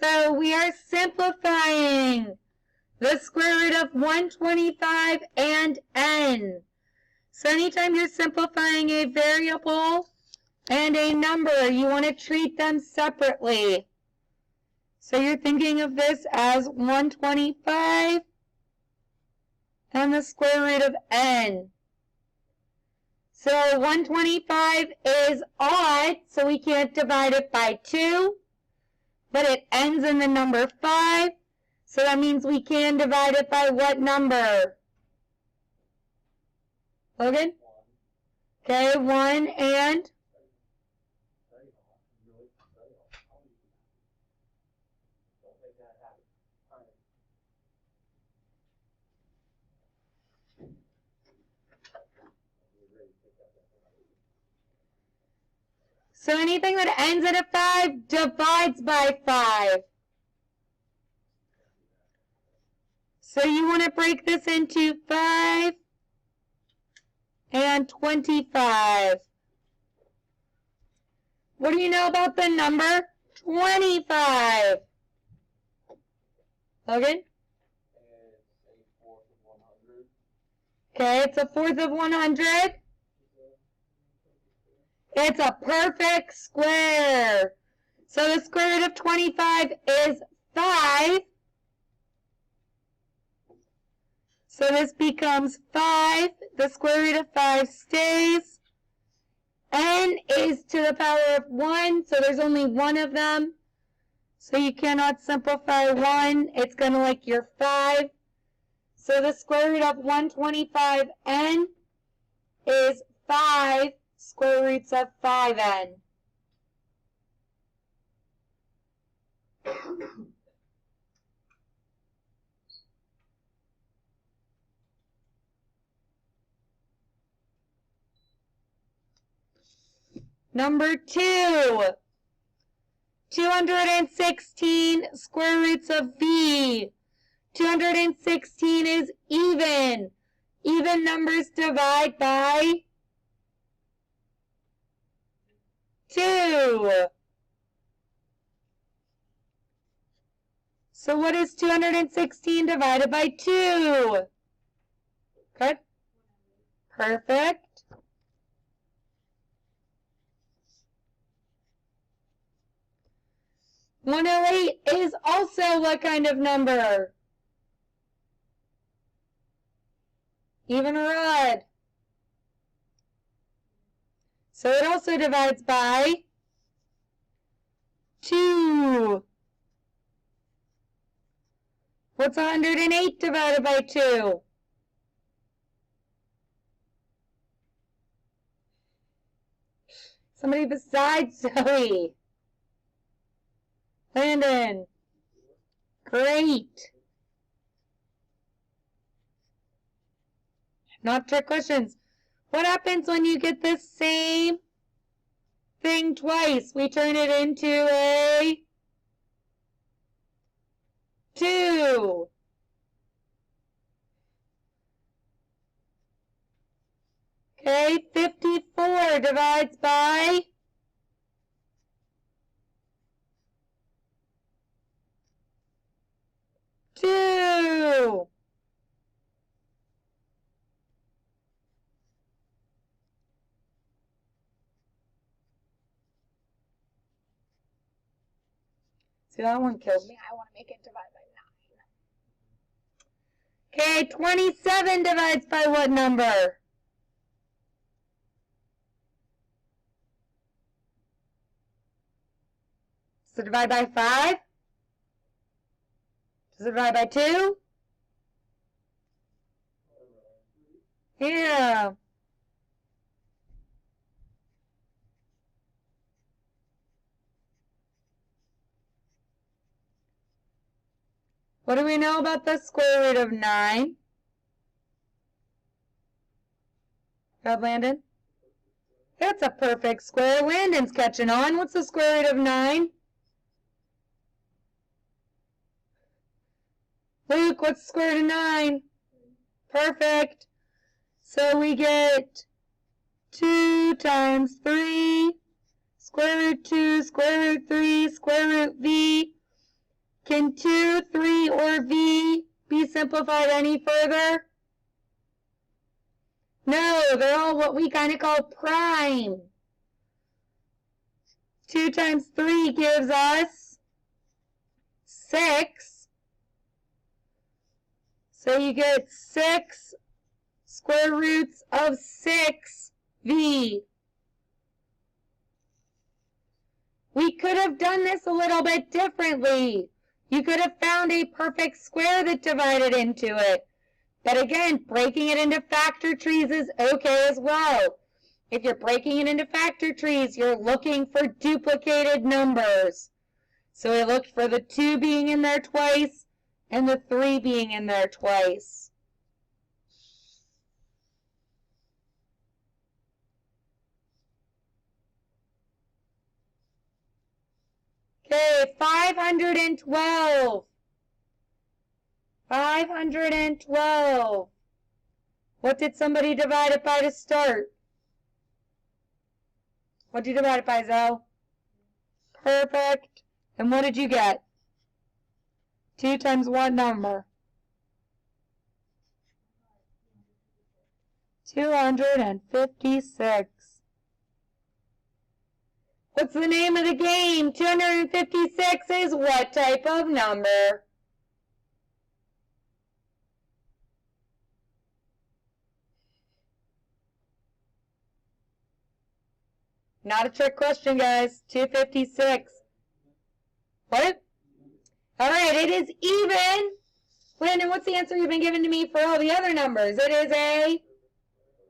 So we are simplifying the square root of 125 and n. So anytime you're simplifying a variable and a number, you want to treat them separately. So you're thinking of this as 125 and the square root of n. So 125 is odd, so we can't divide it by 2, but it ends in the number 5, so that means we can divide it by what number? Logan? Okay, 1 and? So anything that ends in a 5 divides by 5. So you want to break this into 5 and 25. What do you know about the number 25? Logan? Okay, it's a fourth of 100. It's a perfect square. So the square root of 25 is 5. So this becomes 5. The square root of 5 stays. N is to the power of 1, so there's only one of them. So you cannot simplify 1. It's going to like your 5. So the square root of 125n is 5 square roots of 5n. Number 2, 216 square roots of v. 216 is even. Even numbers divide by 2. So what is 216 divided by 2? Good. Perfect. 108 is also what kind of number? Even or odd? So it also divides by 2. What's 108 divided by 2? Somebody besides Zoe. Landon. Great. Not trick questions. What happens when you get the same thing twice? We turn it into a 2. Okay, 54 divides by 2. See, that one kills me. I want to make it divide by 9. Okay, 27 divides by what number? Does it divide by 5? Does it divide by 2? Yeah. What do we know about the square root of 9? Rob Landon? That's a perfect square. Landon's catching on. What's the square root of 9? Luke, what's the square root of 9? Perfect. So we get 2 times 3, square root 2, square root 3, square root v. Can 2, 3, or v be simplified any further? No, they're all what we kind of call prime. 2 times 3 gives us 6. So you get 6 square roots of 6v. We could have done this a little bit differently. You could have found a perfect square that divided into it. But again, breaking it into factor trees is okay as well. If you're breaking it into factor trees, you're looking for duplicated numbers. So we looked for the 2 being in there twice and the 3 being in there twice. Okay, 512. 512. What did somebody divide it by to start? What did you divide it by, Zoe? Perfect. And what did you get? 2 times what number? 256. What's the name of the game? 256 is what type of number? Not a trick question, guys. 256. What? All right, it is even. Landon, what's the answer you've been given to me for all the other numbers? It is a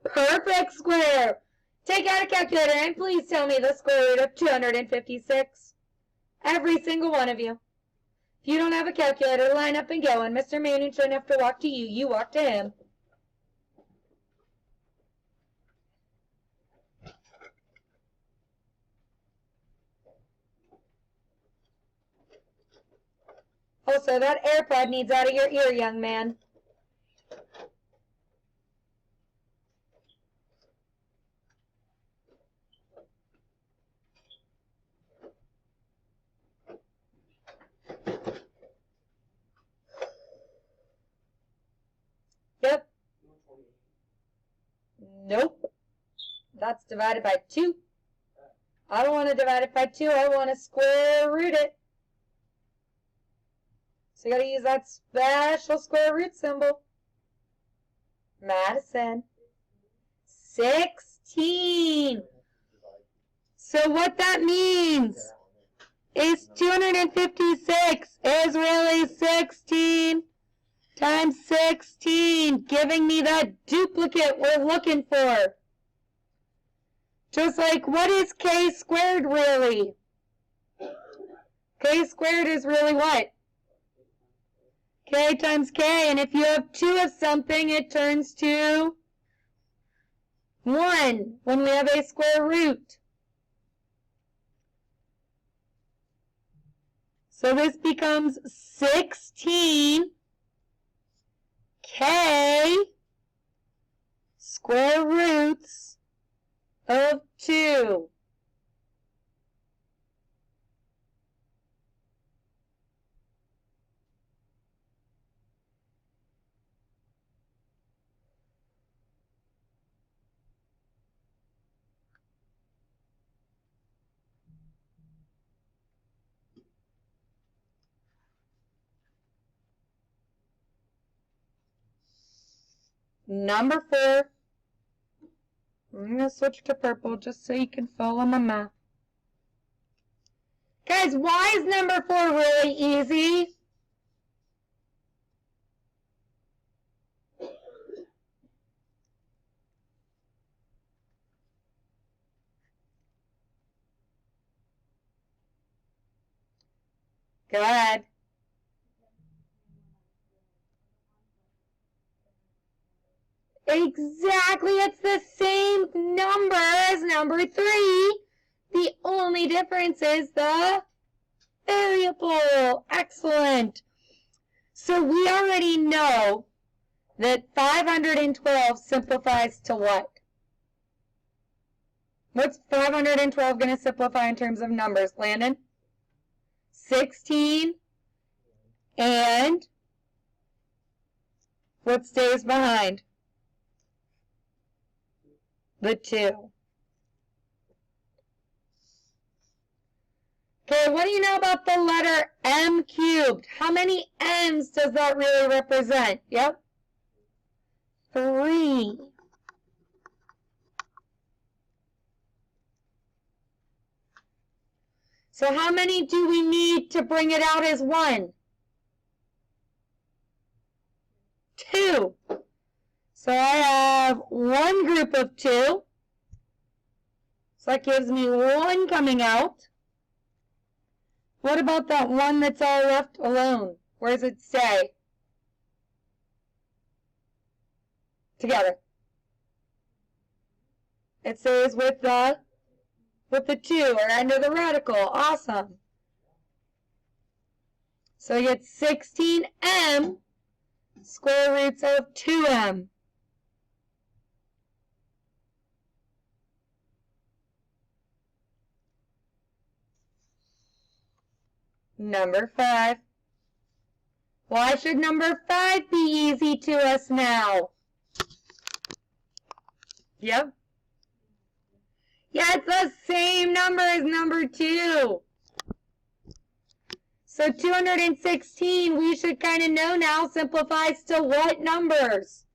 perfect square. Take out a calculator and please tell me the square root of 256. Every single one of you. If you don't have a calculator, line up and go. And Mr. Manning shouldn't have to walk to you. You walk to him. Also, that AirPod needs out of your ear, young man. Yep. Nope. That's divided by 2. I don't want to divide it by 2. I want to square root it. So you got to use that special square root symbol. Madison. 16. So what that means is 256 is really 16 times 16, giving me that duplicate we're looking for. Just like, what is k squared really? K squared is really what? K times k, and if you have 2 of something, it turns to 1 when we have a square root. So this becomes 16 k square roots of 2. Number 4. I'm going to switch to purple just so you can follow my math. Guys, why is number 4 really easy? Go ahead. Exactly, it's the same number as number 3. The only difference is the variable. Excellent. So we already know that 512 simplifies to what? What's 512 going to simplify in terms of numbers, Landon? 16 And what stays behind? The 2. Okay, what do you know about the letter M cubed? How many M's does that really represent? Yep. 3. So how many do we need to bring it out as 1? 2. So I have one group of 2. So that gives me 1 coming out. What about that one that's all left alone? Where does it stay? Together. It stays with the 2 or under the radical. Awesome. So I get 16m square roots of 2m. Number 5. Why should number 5 be easy to us now? Yep. Yeah, it's the same number as number 2. So 216, we should kind of know now, simplifies to what numbers?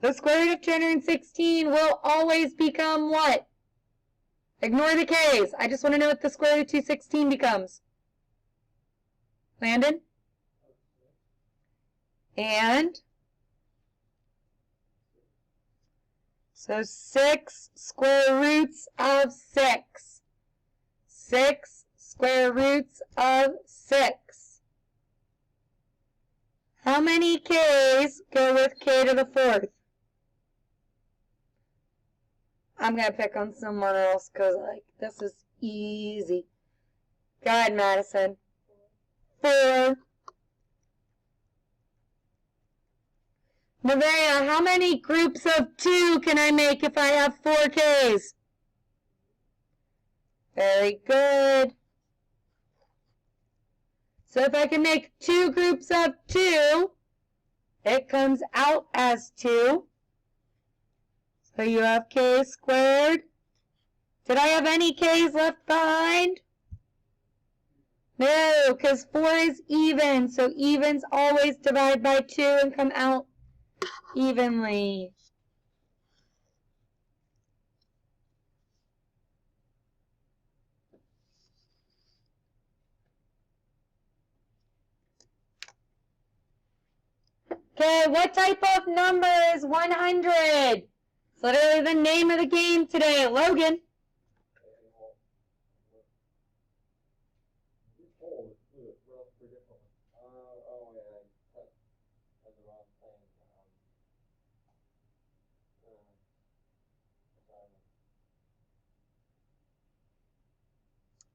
The square root of 216 will always become what? Ignore the K's. I just want to know what the square root of 216 becomes. Landon? And? So 6 square roots of 6. 6 square roots of 6. How many K's go with K to the 4th? I'm going to pick on someone else because, like, this is easy. Go ahead, Madison. 4. Nevaeh, how many groups of 2 can I make if I have 4 K's? Very good. So if I can make 2 groups of 2, it comes out as 2. So you have K squared. Did I have any K's left behind? No, because 4 is even. So evens always divide by 2 and come out evenly. Okay, what type of number is 100? It's literally the name of the game today. Logan.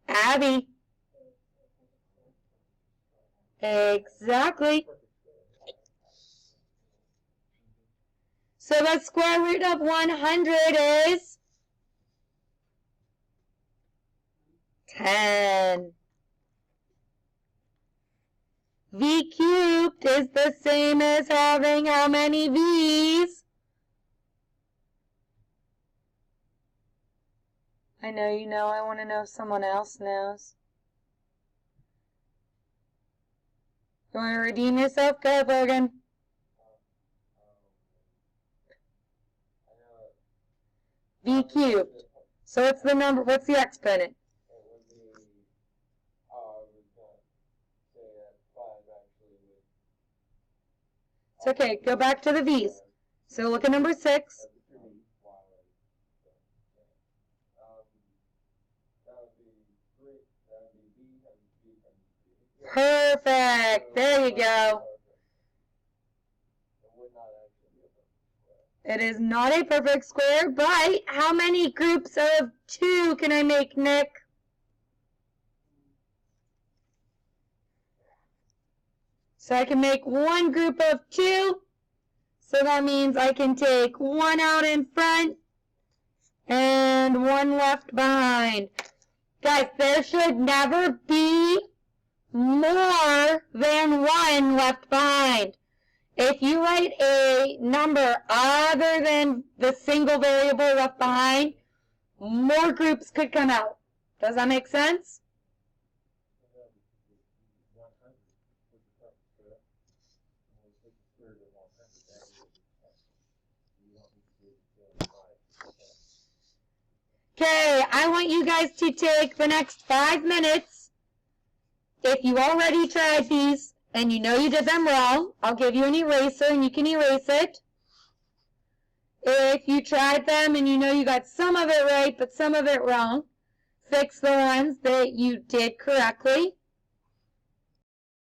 Abby. Exactly. So the square root of 100 is 10. V cubed is the same as having how many V's? I know you know. I want to know if someone else knows. You want to redeem yourself? Go ahead, Logan. V cubed. So what's the number? What's the exponent? It's okay. Go back to the V's. So look at number 6. Perfect. There you go. It is not a perfect square, but how many groups of 2 can I make, Nick? So I can make one group of 2. So that means I can take 1 out in front and 1 left behind. Guys, there should never be more than one left behind. If you write a number other than the single variable left behind, more groups could come out. Does that make sense? Okay, I want you guys to take the next 5 minutes. If you already tried these and you know you did them wrong, I'll give you an eraser and you can erase it. If you tried them and you know you got some of it right but some of it wrong, fix the ones that you did correctly.